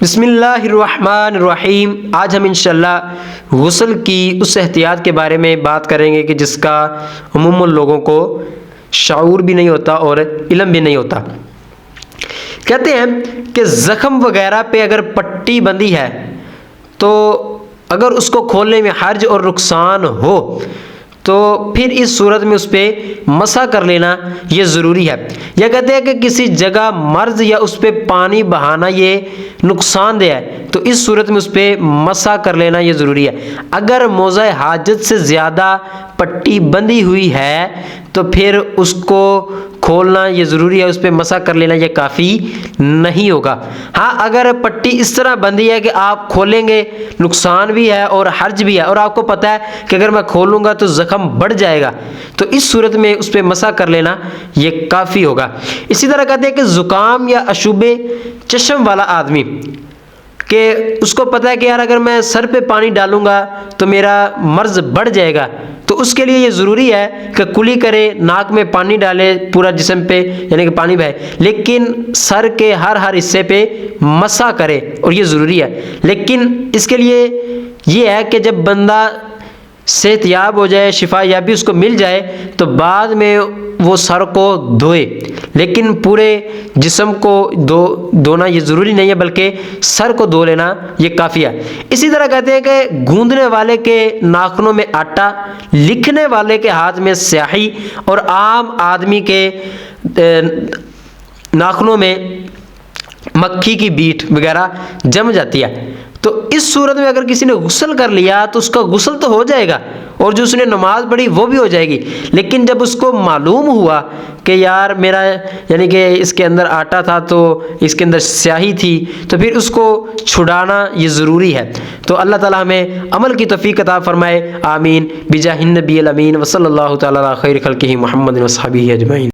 बिस्मिल्लाहिर्रहमानिर्रहीम। आज हम इंशाअल्लाह गुस्ल की उस एहतियात के बारे में बात करेंगे कि जिसका अमूमन लोगों को शऊर भी नहीं होता और इल्म भी नहीं होता। कहते हैं कि ज़ख़म वगैरह पे अगर पट्टी बंधी है तो अगर उसको खोलने में हर्ज और नुकसान हो तो फिर इस सूरत में उस पर मसा कर लेना ये ज़रूरी है। यह कहते हैं कि किसी जगह मर्ज या उस पर पानी बहाना ये नुकसानदेह है तो इस सूरत में उस पर मसा कर लेना ये ज़रूरी है। अगर मौज़ा हाजत से ज़्यादा पट्टी बंधी हुई है तो फिर उसको खोलना ये ज़रूरी है, उस पर मसा कर लेना ये काफ़ी नहीं होगा। हाँ, अगर पट्टी इस तरह बंधी है कि आप खोलेंगे नुकसान भी है और हर्ज भी है और आपको पता है कि अगर मैं खोलूँगा तो ज़ख़म बढ़ जाएगा तो इस सूरत में उस पर मसा कर लेना ये काफ़ी होगा। इसी तरह कहते हैं कि ज़ुकाम या अशुबे चश्म वाला आदमी कि उसको पता है कि यार अगर मैं सर पे पानी डालूंगा तो मेरा मर्ज बढ़ जाएगा तो उसके लिए ये ज़रूरी है कि कुली करे, नाक में पानी डाले पूरा जिस्म पे यानी कि पानी बहे, लेकिन सर के हर हिस्से पे मसा करे और ये ज़रूरी है। लेकिन इसके लिए ये है कि जब बंदा सेहतयाब हो जाए, शिफा याबी उसको मिल जाए तो बाद में वो सर को धोए, लेकिन पूरे जिस्म को धोना ये ज़रूरी नहीं है बल्कि सर को धो लेना ये काफ़ी है। इसी तरह कहते हैं कि गूंदने वाले के नाखूनों में आटा, लिखने वाले के हाथ में स्याही और आम आदमी के नाखूनों में मक्खी की बीट वगैरह जम जाती है। तो इस सूरत में अगर किसी ने गुस्ल कर लिया तो उसका गुस्ल तो हो जाएगा और जो उसने नमाज पढ़ी वो भी हो जाएगी। लेकिन जब उसको मालूम हुआ कि यार मेरा यानी कि इसके अंदर आटा था तो इसके अंदर स्याही थी तो फिर उसको छुड़ाना ये ज़रूरी है। तो अल्लाह ताला हमें अमल की तौफीक अता फरमाए। आमीन बिजाहिन नबी अमीन व सल्लल्लाहु तआला अला खैर खल्किही मुहम्मद व अस्हाबिही अजमईन।